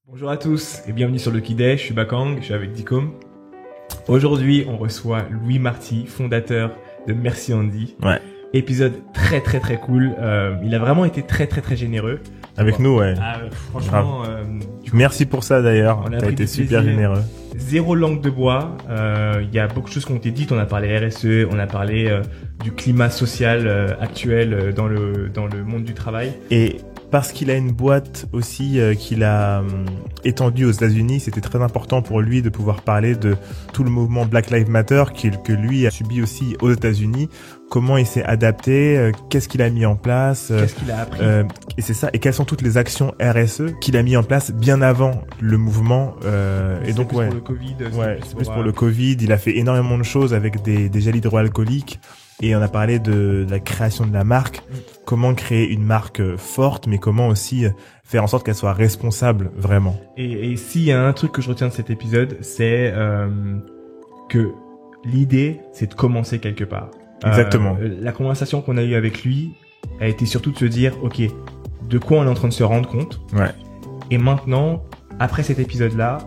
Bonjour à tous et bienvenue sur Lucky Day, je suis Bakang, je suis avec Dicom. Aujourd'hui, on reçoit Louis Marty, fondateur de Merci Andy. Ouais. Épisode très cool. Il a vraiment été très généreux. Avec nous, ouais. Franchement, Merci pour ça d'ailleurs. On a T'as pris été du super plaisir. généreux. Zéro langue de bois. Il y a beaucoup de choses qui ont été dites. On a parlé RSE, on a parlé du climat social actuel dans le monde du travail. Et parce qu'il a une boîte aussi qu'il a étendue aux États-Unis, c'était très important pour lui de pouvoir parler de tout le mouvement Black Lives Matter que lui a subi aussi aux États-Unis. Comment il s'est adapté, qu'est-ce qu'il a mis en place, Qu'est-ce qu'il a appris et c'est ça. Et quelles sont toutes les actions RSE qu'il a mis en place bien avant le mouvement. Et donc pour le Covid. C'est plus pour le Covid. Il a fait énormément de choses avec des gels hydroalcooliques. Et on a parlé de la création de la marque, comment créer une marque forte, mais comment aussi faire en sorte qu'elle soit responsable vraiment. Et s'il y a un truc que je retiens de cet épisode, c'est que l'idée, c'est de commencer quelque part. Exactement. La conversation qu'on a eue avec lui a été surtout de se dire, ok, de quoi on est en train de se rendre compte. Ouais. Et maintenant, après cet épisode-là,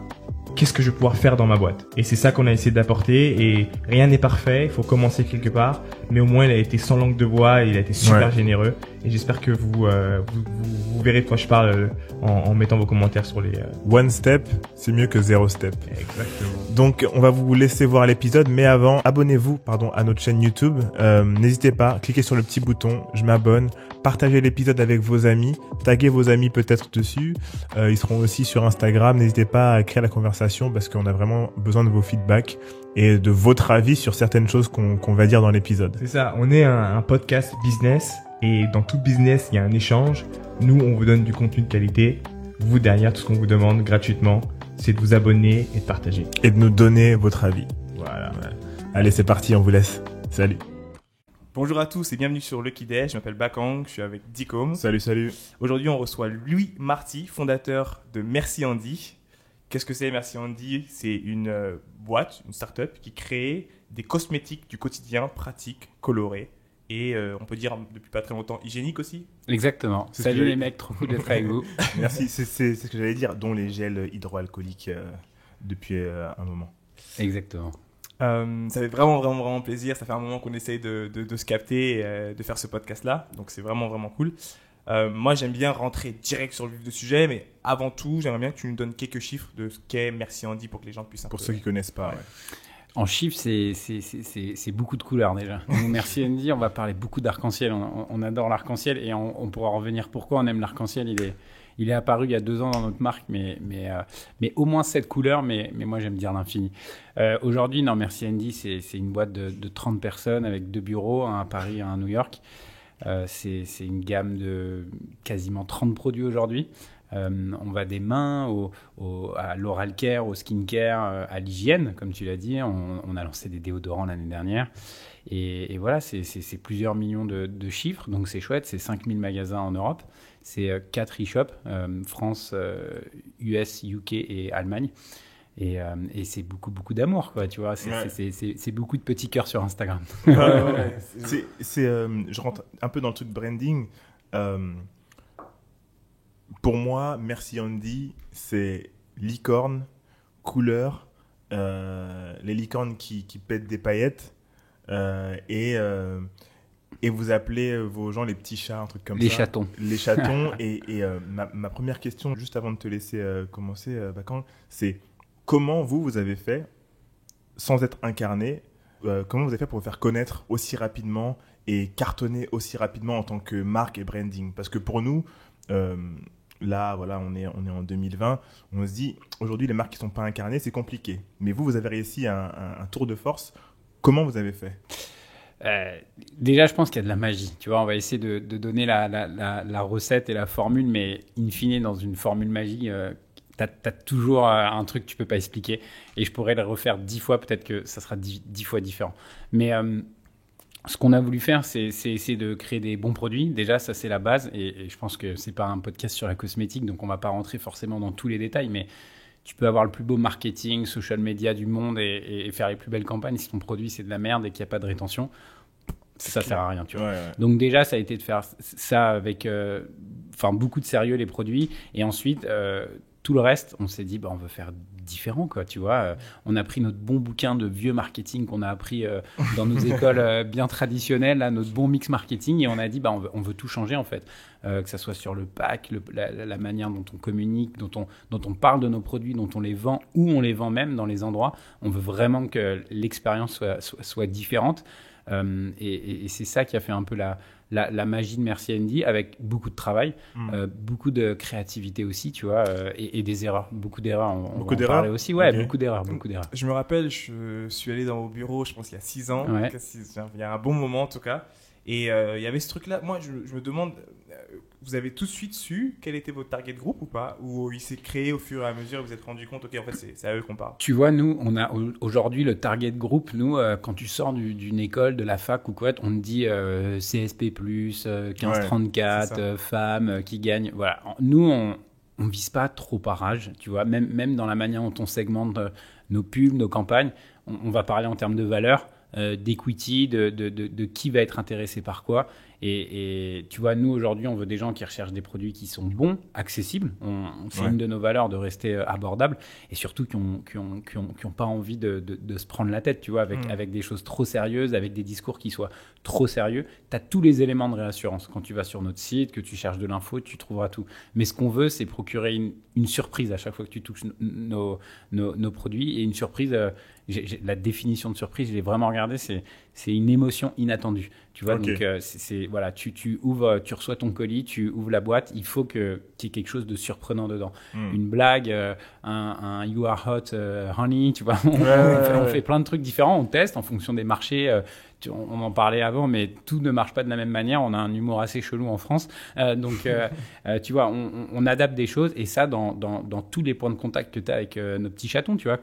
qu'est-ce que je vais pouvoir faire dans ma boîte? Et c'est ça qu'on a essayé d'apporter. Et rien n'est parfait, il faut commencer quelque part. Mais au moins, il a été sans langue de bois, et il a été super généreux. Et j'espère que vous verrez de quoi je parle en mettant vos commentaires sur les... One step, c'est mieux que zero step. Exactement. Donc, on va vous laisser voir l'épisode, mais avant, abonnez-vous, à notre chaîne YouTube. N'hésitez pas, cliquez sur le petit bouton, je m'abonne. Partagez l'épisode avec vos amis, taguez vos amis peut-être dessus. Ils seront aussi sur Instagram. N'hésitez pas à créer la conversation parce qu'on a vraiment besoin de vos feedbacks et de votre avis sur certaines choses qu'on va dire dans l'épisode. C'est ça, on est un podcast business et dans tout business, il y a un échange. Nous, on vous donne du contenu de qualité. Vous, derrière, tout ce qu'on vous demande gratuitement, c'est de vous abonner et de partager. Et de nous donner votre avis. Voilà. Allez, c'est parti, on vous laisse. Salut. Bonjour à tous et bienvenue sur Lucky Day. Je m'appelle Bakang, je suis avec Dicom. Salut. Aujourd'hui, on reçoit Louis Marty, fondateur de Merci Andy. Qu'est-ce que c'est Merci Andy? C'est une boîte, une start-up qui crée des cosmétiques du quotidien, pratiques, colorés et on peut dire depuis pas très longtemps hygiéniques aussi. Exactement. Salut les mecs, trop cool d'être avec vous. Merci, c'est ce que j'allais dire, dont les gels hydroalcooliques depuis un moment. Exactement. Ça fait vraiment plaisir. Ça fait un moment qu'on essaye de se capter et de faire ce podcast-là. Donc c'est vraiment cool. Moi, j'aime bien rentrer direct sur le vif du sujet, mais avant tout, j'aimerais bien que tu nous donnes quelques chiffres de ce qu'est Merci Andy pour que les gens puissent Pour ceux qui connaissent pas, ouais. En chiffres, c'est beaucoup de couleurs déjà. Donc, Merci Andy, on va parler beaucoup d'arc-en-ciel. On adore l'arc-en-ciel et on pourra revenir pourquoi on aime l'arc-en-ciel. Il est apparu il y a 2 ans dans notre marque, mais au moins 7 couleurs, mais moi j'aime dire l'infini. Aujourd'hui, Merci Andy, c'est une boîte de 30 personnes avec 2 bureaux, un à Paris et un à New York. C'est une gamme de quasiment 30 produits aujourd'hui. On va des mains à l'oral care, au skin care, à l'hygiène, comme tu l'as dit. On a lancé des déodorants l'année dernière. Et voilà, c'est plusieurs millions de chiffres. Donc c'est chouette, c'est 5000 magasins en Europe. C'est 4 e-shops, France, US, UK et Allemagne. Et c'est beaucoup d'amour, quoi, tu vois. C'est beaucoup de petits cœurs sur Instagram. Je rentre un peu dans le truc branding. Pour moi, Merci Andy, c'est licorne, couleur, les licornes qui pètent des paillettes et vous appelez vos gens les petits chats, un truc comme ça. Les chatons. Et ma première question, juste avant de te laisser commencer, Bakang, c'est comment vous avez fait, sans être incarné, comment vous avez fait pour vous faire connaître aussi rapidement et cartonner aussi rapidement en tant que marque et branding? Parce que pour nous, là, voilà, on est en 2020, on se dit, aujourd'hui, les marques qui ne sont pas incarnées, c'est compliqué. Mais vous avez réussi un tour de force. Comment vous avez fait? Déjà, je pense qu'il y a de la magie. Tu vois, on va essayer de donner la recette et la formule, mais in fine, dans une formule magique, t'as toujours un truc que tu peux pas expliquer. Et je pourrais le refaire 10 fois, peut-être que ça sera 10 fois différent. Mais ce qu'on a voulu faire, c'est essayer de créer des bons produits. Déjà, ça, c'est la base. Et je pense que c'est pas un podcast sur la cosmétique, donc on va pas rentrer forcément dans tous les détails, mais tu peux avoir le plus beau marketing, social media du monde et faire les plus belles campagnes. Si ton produit, c'est de la merde et qu'il n'y a pas de rétention, ça sert à rien, tu vois. Ouais. Donc déjà, ça a été de faire ça avec beaucoup de sérieux, les produits. Et ensuite, tout le reste, on s'est dit, on veut faire différent, quoi, tu vois. On a pris notre bon bouquin de vieux marketing qu'on a appris dans nos écoles bien traditionnelles, là, notre bon mix marketing, et on a dit, on veut tout changer, en fait. Que ça soit sur le pack, la manière dont on communique, dont on parle de nos produits, dont on les vend, ou on les vend même dans les endroits. On veut vraiment que l'expérience soit différente. Et c'est ça qui a fait un peu la magie de Merci Andy, avec beaucoup de travail, beaucoup de créativité aussi, tu vois, et des erreurs, beaucoup d'erreurs. On va en parler aussi, ouais, okay. beaucoup d'erreurs. Je me rappelle, je suis allé dans vos bureaux, je pense il y a 6 ans, ouais. Il y a un bon moment en tout cas, et il y avait ce truc-là. Moi, je me demande, vous avez tout de suite su quel était votre target group ou pas, ou il s'est créé au fur et à mesure et vous vous êtes rendu compte, ok, en fait c'est à eux qu'on parle. Tu vois, nous, on a aujourd'hui le target group. Nous, quand tu sors d'une école, de la fac ou quoi, on te dit CSP+, 15-34, femmes qui gagnent. Voilà. Nous, on vise pas trop par âge, tu vois. Même dans la manière dont on segmente nos pubs, nos campagnes, on va parler en termes de valeur, d'equity, de qui va être intéressé par quoi. Et tu vois, nous, aujourd'hui, on veut des gens qui recherchent des produits qui sont bons, accessibles. C'est une de nos valeurs de rester abordable et surtout qui ont pas envie de se prendre la tête, tu vois, avec des choses trop sérieuses, avec des discours qui soient trop sérieux. Tu as tous les éléments de réassurance. Quand tu vas sur notre site, que tu cherches de l'info, tu trouveras tout. Mais ce qu'on veut, c'est procurer une surprise à chaque fois que tu touches nos produits. Et une surprise, la définition de surprise, je l'ai vraiment regardée, c'est une émotion inattendue. Tu vois, donc voilà, tu ouvres, tu reçois ton colis, tu ouvres la boîte, il faut qu'il y ait quelque chose de surprenant dedans. Une blague, un You Are Hot Honey, tu vois, on fait plein de trucs différents, on teste en fonction des marchés. On en parlait avant, mais tout ne marche pas de la même manière. On a un humour assez chelou en France. Donc, tu vois, on adapte des choses. Et ça, dans tous les points de contact que tu as avec nos petits chatons, tu vois.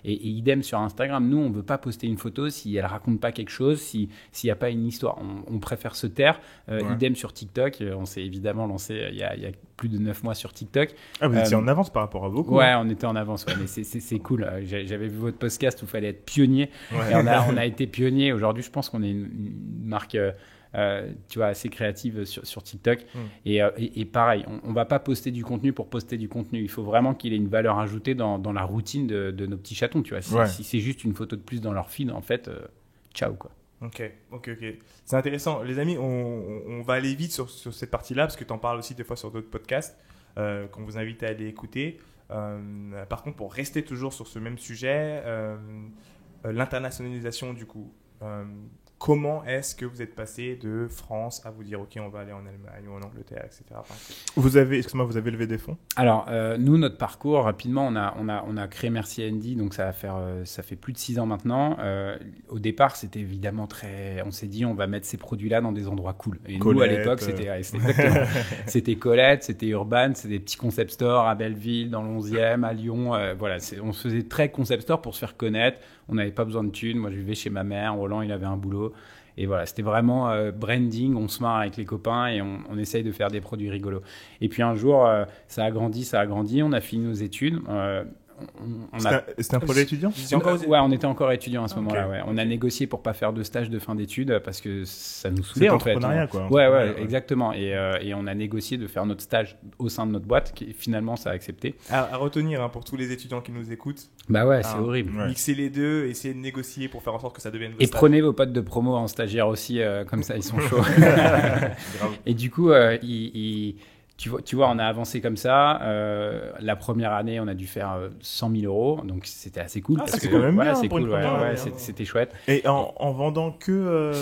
Et idem sur Instagram. Nous, on ne veut pas poster une photo si elle ne raconte pas quelque chose, s'il n'y a pas une histoire. On préfère se taire. Idem sur TikTok. On s'est évidemment lancé il y a plus de 9 mois sur TikTok. Ah, vous étiez en avance par rapport à beaucoup. Ouais, on était en avance. Ouais, mais c'est cool. J'avais vu votre podcast où il fallait être pionnier. Et on a été pionnier. Aujourd'hui, je pense qu'on est une marque tu vois, assez créative sur TikTok. Et pareil, on ne va pas poster du contenu pour poster du contenu. Il faut vraiment qu'il ait une valeur ajoutée dans la routine de nos petits chatons. Tu vois. Si c'est juste une photo de plus dans leur feed, en fait, ciao, quoi. Ok. C'est intéressant. Les amis, on va aller vite sur cette partie-là parce que tu en parles aussi des fois sur d'autres podcasts qu'on vous invite à aller écouter. Par contre, pour rester toujours sur ce même sujet, l'internationalisation du coup. Comment est-ce que vous êtes passé de France à vous dire ok, on va aller en Allemagne ou en Angleterre, etc. Vous avez levé des fonds? Alors nous, notre parcours rapidement, on a créé Merci Andy, donc ça fait plus de 6 ans maintenant. Au départ, c'était évidemment on s'est dit on va mettre ces produits-là dans des endroits cool. Et Colette, nous à l'époque, c'était Colette, c'était Urban, c'était des petits concept stores à Belleville, dans le 11e, à Lyon. Voilà, on se faisait très concept store pour se faire connaître. On n'avait pas besoin de thunes. Moi, je vivais chez ma mère. Roland, il avait un boulot. Et voilà, c'était vraiment branding. On se marre avec les copains et on essaye de faire des produits rigolos. Et puis un jour, ça a grandi. On a fini nos études. C'était un projet étudiant? Ouais, on était encore étudiants à ce moment-là. Ouais. On a négocié pour pas faire de stage de fin d'études parce que ça nous saoulait en fait. Quoi. Ouais, exactement. Et on a négocié de faire notre stage au sein de notre boîte, qui finalement ça a accepté. À retenir pour tous les étudiants qui nous écoutent. Bah ouais, c'est horrible. Mixer les deux, essayer de négocier pour faire en sorte que ça devienne. Et prenez vos potes de promo en stagiaire aussi, comme ça ils sont chauds. Et du coup, tu vois, on a avancé comme ça. La première année, on a dû faire 100 000 euros. Donc, c'était assez cool. C'est quand même bien. C'est cool. C'était chouette. Et en vendant que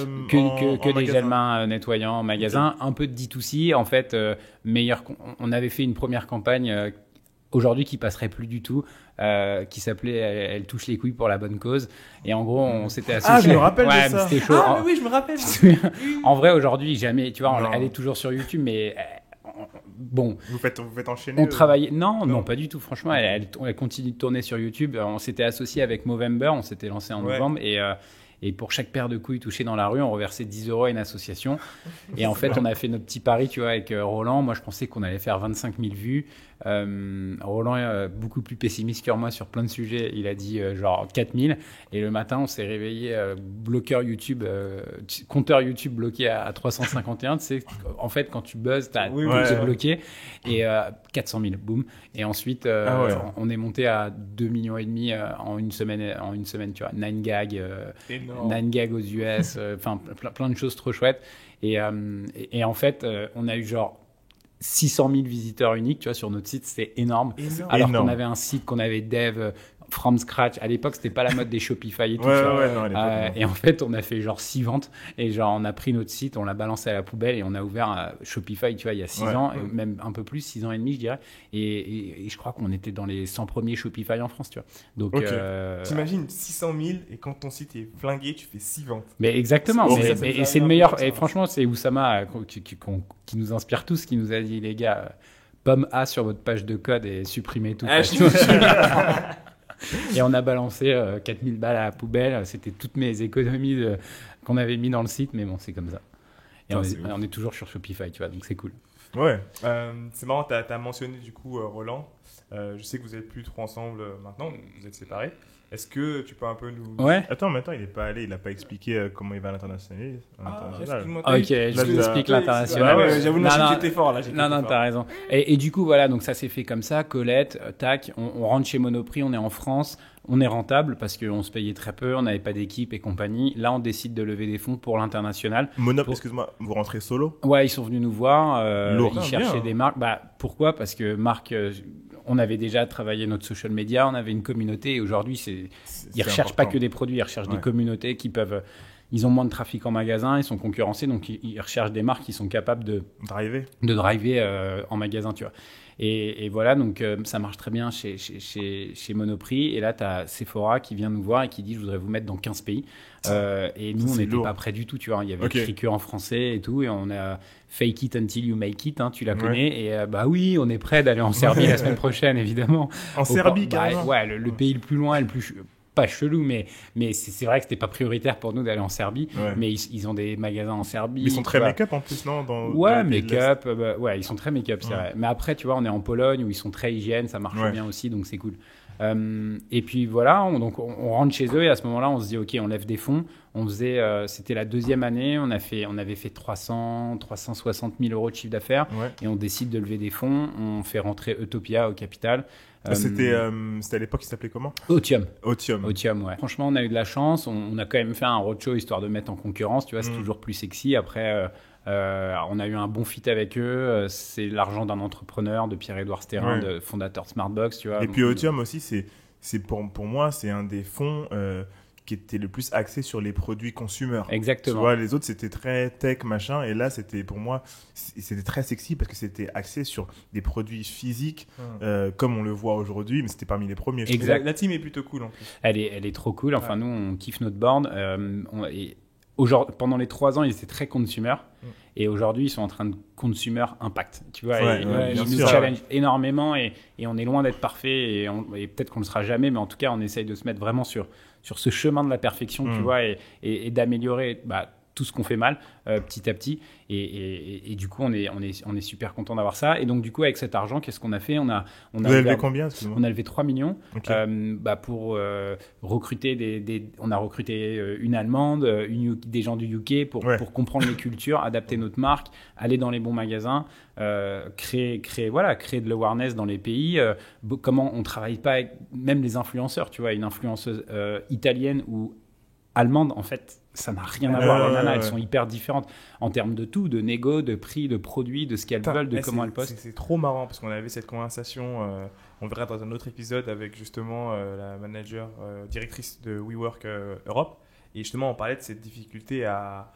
des gels mains nettoyants en magasin. Un peu de D2C. En fait, on avait fait une première campagne aujourd'hui qui passerait plus du tout. Qui s'appelait Elle touche les couilles pour la bonne cause. Et en gros, on s'était associé. Ah, je me rappelle de ça. C'était chaud. Ah, oui, je me rappelle. En vrai, aujourd'hui, jamais. Tu vois, elle est toujours sur YouTube, mais bon. Vous faites enchaîner. On travaillait. Non, pas du tout. Franchement, elle continue de tourner sur YouTube. On s'était associé avec Movember. On s'était lancé en novembre. Et pour chaque paire de couilles touchées dans la rue, on reversait 10 € à une association. Et en fait, on a fait notre petit pari, tu vois, avec Roland. Moi, je pensais qu'on allait faire 25 000 vues. Roland, beaucoup plus pessimiste que moi sur plein de sujets, il a dit genre 4000. Et le matin, on s'est réveillé, compteur YouTube bloqué à 351. Tu sais, en fait, quand tu buzzes, tout est bloqué. Et 400 000, boum. Et ensuite, on est monté à 2,5 millions en une semaine, tu vois. 9gag, 9gag aux US, enfin plein de choses trop chouettes. Et en fait, on a eu genre 600 000 visiteurs uniques, tu vois, sur notre site, c'était énorme. Alors qu'on avait un site qu'on avait dev from scratch. À l'époque, c'était pas la mode des Shopify et tout. Et en fait, on a fait genre 6 ventes et genre on a pris notre site, on l'a balancé à la poubelle et on a ouvert Shopify, tu vois, il y a 6 ans, même un peu plus, 6 ans et demi, je dirais. Et je crois qu'on était dans les 100 premiers Shopify en France, tu vois. Donc, t'imagines 600 000 et quand ton site est flingué, tu fais 6 ventes. Mais exactement. Et c'est le meilleur. Et franchement, c'est Oussama qui nous inspire tous, qui nous a dit, les gars, pomme A sur votre page de code et supprimez tout. Et on a balancé 4000 balles à la poubelle. C'était toutes mes économies qu'on avait mis dans le site, mais bon, c'est comme ça. Et on est toujours sur Shopify, tu vois, donc c'est cool. Ouais. C'est marrant, t'as mentionné du coup Roland. Je sais que vous n'êtes plus trop ensemble maintenant, vous êtes séparés. Est-ce que tu peux un peu nous... Ouais. Attends, il n'est pas allé, il n'a pas expliqué comment il va à l'international. Ok, je vous explique l'international. J'avoue, j'étais fort là. Non, t'as raison. Et du coup, voilà, donc ça s'est fait comme ça. Colette, tac, on rentre chez Monoprix, on est en France, on est rentable parce qu'on se payait très peu, on n'avait pas d'équipe et compagnie. Là, on décide de lever des fonds pour l'international. Excuse-moi, vous rentrez solo ? Ouais, ils sont venus nous voir, ils cherchaient des marques. Pourquoi ? Parce que marque... on avait déjà travaillé notre social media, on avait une communauté et aujourd'hui, ils ne recherchent pas que des produits, ils recherchent des communautés qui peuvent... Ils ont moins de trafic en magasin, ils sont concurrencés, donc ils recherchent des marques qui sont capables de driver en magasin, tu vois. Et voilà, donc ça marche très bien chez Monoprix. Et là, tu as Sephora qui vient nous voir et qui dit « Je voudrais vous mettre dans 15 pays ». Et nous, on n'était pas prêts du tout, tu vois. Il y avait écrit que en français et tout. Et on a « Fake it until you make it hein, », tu la connais. Et oui, on est prêt d'aller en Serbie la semaine prochaine, évidemment. En Serbie, carrément. Ouais, le pays le plus loin et le plus... pas chelou, mais c'est vrai que c'était pas prioritaire pour nous d'aller en Serbie. Mais ils ont des magasins en Serbie. Ils sont très make-up en plus, non ? Make-up. Ils sont très make-up, c'est vrai. Mais après, tu vois, on est en Pologne où ils sont très hygiène, ça marche bien aussi, donc c'est cool. Et puis voilà, on rentre chez eux et à ce moment-là, on se dit, ok, on lève des fonds. C'était la 2e année, on avait fait 360 000 euros de chiffre d'affaires et on décide de lever des fonds. On fait rentrer Utopia au capital. C'était à l'époque, il s'appelait comment ? Otium, ouais. Franchement, on a eu de la chance. On a quand même fait un roadshow histoire de mettre en concurrence. Tu vois, c'est toujours plus sexy. Après, on a eu un bon fit avec eux. C'est l'argent d'un entrepreneur, de Pierre-Édouard Stérin, de fondateur de Smartbox. Tu vois. Et puis Otium aussi, c'est pour moi, c'est un des fonds qui était le plus axé sur les produits consumer. Exactement. Tu vois, les autres, c'était très tech, machin. Et là, pour moi, c'était très sexy parce que c'était axé sur des produits physiques, comme on le voit aujourd'hui, mais c'était parmi les premiers. Exact. La team est plutôt cool en plus. Elle est trop cool. Enfin, nous, on kiffe notre board. Pendant les 3 ans, ils étaient très consumer. Et aujourd'hui, ils sont en train de consumer impact. Tu vois, ils nous challenge énormément et on est loin d'être parfait et peut-être qu'on ne le sera jamais, mais en tout cas, on essaye de se mettre vraiment sur ce chemin de la perfection, tu vois, et d'améliorer tout ce qu'on fait mal petit à petit. Et du coup, on est super content d'avoir ça. Et donc, du coup, avec cet argent, qu'est-ce qu'on a fait ? Vous avez levé combien ? On a levé 3 millions pour recruter on a recruté une Allemande, des gens du UK pour comprendre les cultures, adapter notre marque, aller dans les bons magasins, créer de l'awareness dans les pays. Comment on ne travaille pas avec même les influenceurs, tu vois, une influenceuse italienne ou allemande, en fait, ça n'a rien à voir. Les nanas, elles sont hyper différentes en termes de tout, de négo, de prix, de produits, de ce qu'elles veulent, de comment elles postent. C'est trop marrant parce qu'on avait cette conversation, on verra dans un autre épisode avec justement la manager, directrice de WeWork Europe. Et justement, on parlait de cette difficulté à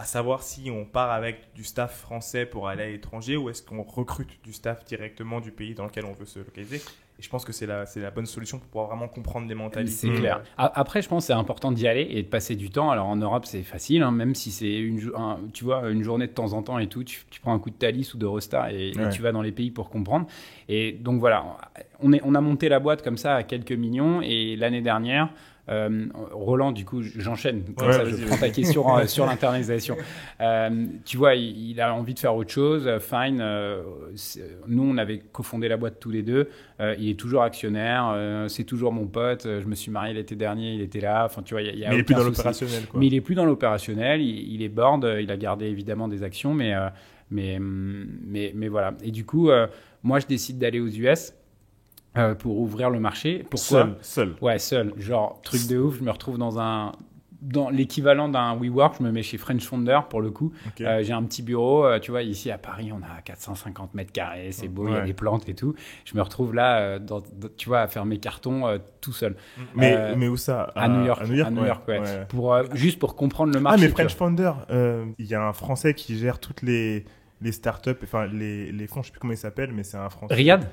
savoir si on part avec du staff français pour aller à l'étranger ou est-ce qu'on recrute du staff directement du pays dans lequel on veut se localiser. Et je pense que c'est la bonne solution pour pouvoir vraiment comprendre les mentalités. C'est clair. Après, je pense que c'est important d'y aller et de passer du temps. Alors en Europe, c'est facile, hein, même si c'est tu vois, une journée de temps en temps et tout. Tu prends un coup de Thalys ou de Rosta et tu vas dans les pays pour comprendre. Et donc voilà, on a monté la boîte comme ça à quelques millions et l'année dernière, Roland, du coup, j'enchaîne. Comme Ouais, ça, vas-y, je prends ta question sur l'internalisation. Tu vois, il a envie de faire autre chose. Fine. Nous, on avait cofondé la boîte tous les deux. Il est toujours actionnaire. C'est toujours mon pote. Je me suis marié l'été dernier. Il était là. Enfin, tu vois, il y a Mais il est plus aucun dans souci. l'opérationnel, quoi. Mais il est plus dans l'opérationnel. Il est board. Il a gardé évidemment des actions, mais voilà. Et du coup, moi, je décide d'aller aux US. Pour ouvrir le marché. Pourquoi ? Seul. Ouais, seul. Genre, truc de ouf, je me retrouve dans l'équivalent d'un WeWork, je me mets chez French Founder pour le coup. Okay. J'ai un petit bureau, tu vois, ici à Paris, on a 450 mètres carrés, c'est beau, il y a des plantes et tout. Je me retrouve là, tu vois, à faire mes cartons tout seul. Mais où ça ? À New York. À New York, ouais. Juste pour comprendre le marché. Ah, mais French Founder, il y a un Français qui gère toutes les startups, enfin les fonds, je sais plus comment ils s'appellent, mais c'est un Français. Riyad.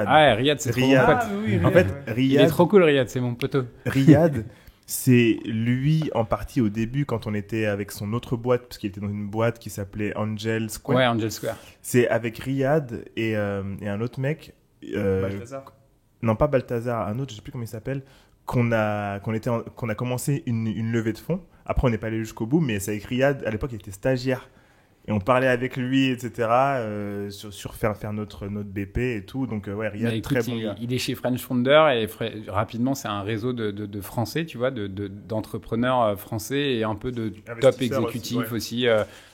Ah ouais, Riyad, c'est trop mon pote. En fait, Riyad, il est trop cool, Riyad, c'est mon poteau. Riyad, c'est lui en partie au début quand on était avec son autre boîte, parce qu'il était dans une boîte qui s'appelait Angel Square. Ouais, Angel Square. C'est avec Riyad et un autre mec. Balthazar. Non, pas Balthazar, un autre, je sais plus comment il s'appelle. Qu'on a commencé une levée de fonds. Après, on n'est pas allé jusqu'au bout, mais c'est avec Riyad. À l'époque, il était stagiaire. Et on parlait avec lui, etc., sur faire notre BP et tout. Donc, ouais, Riyad, écoute, très bon gars. Il est chez French Founder et rapidement, c'est un réseau de Français, tu vois, d'entrepreneurs français et un peu de top exécutifs aussi,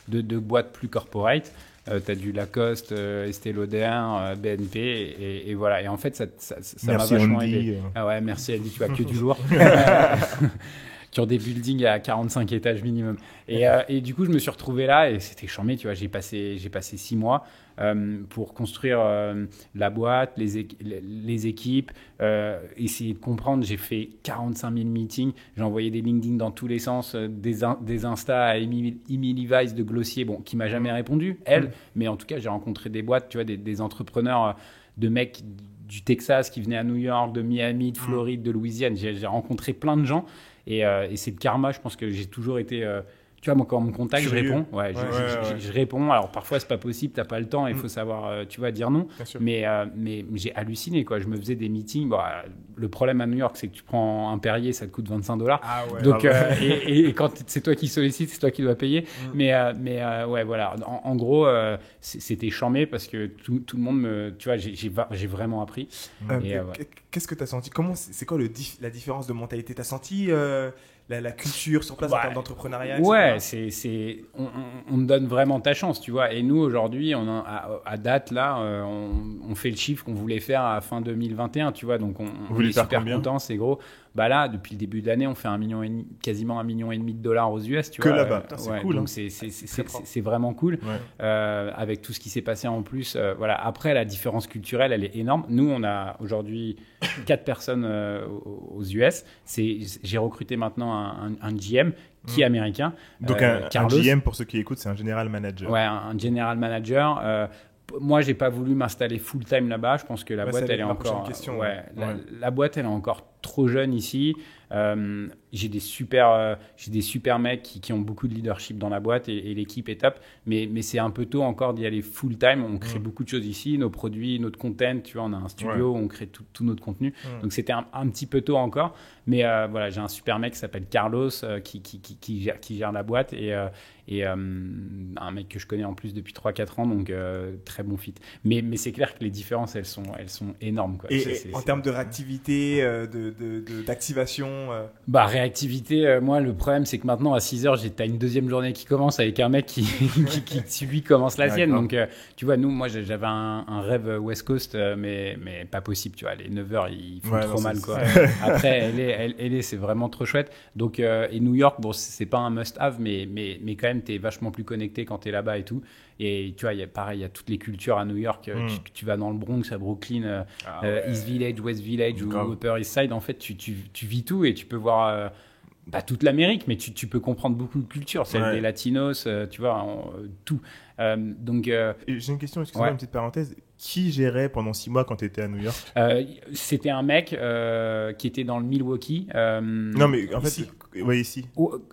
de boîtes plus corporate. Tu as du Lacoste, Estée Lauder, BNP et voilà. Et en fait, ça m'a vachement aidé. Ah ouais, merci Andy, tu vois, que du lourd. Qui ont des buildings à 45 étages minimum. Et du coup, je me suis retrouvé là et c'était charmé, tu vois. J'ai passé 6 mois pour construire la boîte, les équipes, essayer de comprendre. J'ai fait 45 000 meetings. J'ai envoyé des LinkedIn dans tous les sens, des Insta à Emily Weiss de Glossier, qui m'a jamais répondu, elle. Mais en tout cas, j'ai rencontré des boîtes, tu vois, des entrepreneurs de mecs du Texas qui venaient à New York, de Miami, de Floride, de Louisiane. J'ai rencontré plein de gens. Et c'est le karma, je pense que j'ai toujours été... tu vois, moi, quand on me contacte, je réponds. Ouais, je réponds. Alors, parfois, c'est pas possible, t'as pas le temps, il faut savoir, tu vois, dire non. Mais j'ai halluciné, quoi. Je me faisais des meetings. Le problème à New York, c'est que tu prends un Perrier, ça te coûte $25. Ah ouais, donc, et quand c'est toi qui sollicites, c'est toi qui dois payer. Mais ouais, voilà. En gros, c'était charmé parce que tout le monde tu vois, j'ai vraiment appris. Qu'est-ce que t'as senti ? C'est quoi la différence de mentalité ? T'as senti la culture sur place en termes d'entrepreneuriat, etc. On me donne vraiment ta chance, tu vois. Et nous, aujourd'hui, à date, là, on fait le chiffre qu'on voulait faire à fin 2021, tu vois. Donc, on est super contents, c'est gros. Là, depuis le début de l'année, on fait quasiment $1,5 million de dollars aux US, tu vois. Que là-bas, c'est cool. Donc, c'est vraiment cool. Ouais. Avec tout ce qui s'est passé en plus. Voilà. Après, la différence culturelle, elle est énorme. Nous, on a aujourd'hui 4 personnes aux US. J'ai recruté maintenant un GM qui est américain. Donc, un GM, pour ceux qui écoutent, c'est un general manager. Ouais, un general manager. Moi, j'ai pas voulu m'installer full time là-bas. Je pense que la boîte, elle est encore. La boîte, elle est encore trop jeune ici. J'ai des super mecs qui ont beaucoup de leadership dans la boîte et l'équipe est top. Mais c'est un peu tôt encore d'y aller full time. On crée beaucoup de choses ici, nos produits, notre content. Tu vois, on a un studio, on crée tout notre contenu. Donc c'était un petit peu tôt encore. Mais voilà, j'ai un super mec qui s'appelle Carlos qui gère la boîte et un mec que je connais en plus depuis 3-4 ans, donc très bon fit. Mais c'est clair que les différences, elles sont énormes, quoi. Et en termes de réactivité, d'activation réactivité, moi, le problème, c'est que maintenant, à 6h, t'as une deuxième journée qui commence avec un mec qui lui, commence la sienne. Donc, tu vois, moi, j'avais un rêve West Coast, mais pas possible, tu vois. Les 9h, ils font trop mal, quoi. Après, LA, c'est vraiment trop chouette. Donc, et New York, c'est pas un must-have, mais quand même, t'es vachement plus connecté quand t'es là-bas et tout. Et tu vois, il y a toutes les cultures à New York. Tu vas dans le Bronx, à Brooklyn, East Village, West Village ou Upper East Side. En fait, tu vis tout et tu peux voir pas toute l'Amérique, mais tu peux comprendre beaucoup de cultures. Celle des Latinos, tu vois, tout. Donc, j'ai une question, excuse-moi, une petite parenthèse. Qui gérait pendant 6 mois quand tu étais à New York ? C'était un mec qui était dans le Milwaukee. Non, mais en fait, ici.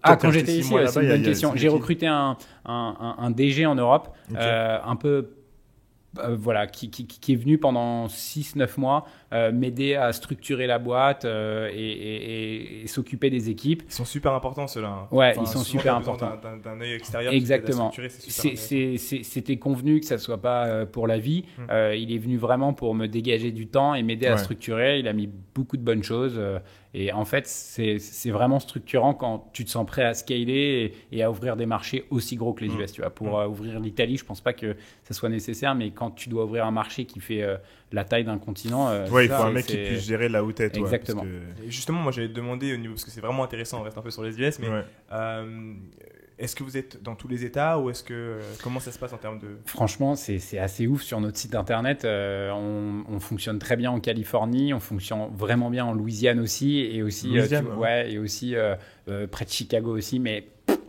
Quand j'étais ici, c'est une bonne question. J'ai recruté un DG en Europe, un peu voilà, qui est venu pendant 6-9 mois m'aider à structurer la boîte et s'occuper des équipes. Ils sont super importants ceux-là. Ouais, ils sont super importants. D'un œil extérieur. Exactement. C'était convenu que ça ne soit pas pour la vie. Il est venu vraiment pour me dégager du temps et m'aider à structurer. Il a mis beaucoup de bonnes choses. Et en fait, c'est vraiment structurant quand tu te sens prêt à scaler et à ouvrir des marchés aussi gros que les US. Tu vois. Pour ouvrir l'Italie, je ne pense pas que ça soit nécessaire, mais quand tu dois ouvrir un marché qui fait la taille d'un continent... il faut un mec qui puisse gérer là où t'es. Exactement. Et justement, moi, j'allais te demander au niveau, parce que c'est vraiment intéressant, on reste un peu sur les US, mais est-ce que vous êtes dans tous les États ou comment ça se passe en termes de... Franchement, c'est assez ouf sur notre site internet. On fonctionne très bien en Californie, on fonctionne vraiment bien en Louisiane aussi, et aussi, près de Chicago aussi, mais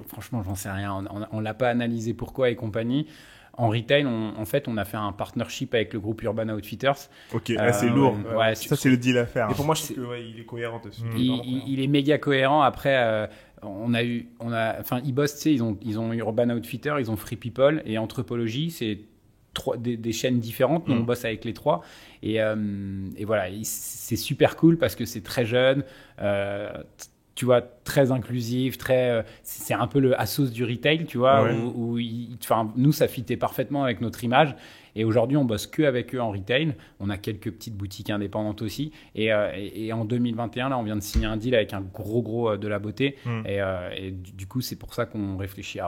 franchement, j'en sais rien. On l'a pas analysé pourquoi et compagnie. En retail, on a fait un partnership avec le groupe Urban Outfitters. Ok, c'est lourd. Ça, c'est le deal à faire. Et pour moi, je trouve qu'il est cohérent dessus. Il est méga cohérent. Après, ils bossent, tu sais, ils ont Urban Outfitters, ils ont Free People et Anthropologie. C'est des chaînes différentes. Nous, on bosse avec les trois. Et voilà, c'est super cool parce que c'est très jeune. Tu vois, très inclusif, c'est un peu le Asos du retail, tu vois, où nous, ça fitait parfaitement avec notre image. Et aujourd'hui, on bosse que avec eux en retail. On a quelques petites boutiques indépendantes aussi. Et en 2021, là, on vient de signer un deal avec un gros de la beauté. Et du coup, c'est pour ça qu'on réfléchit à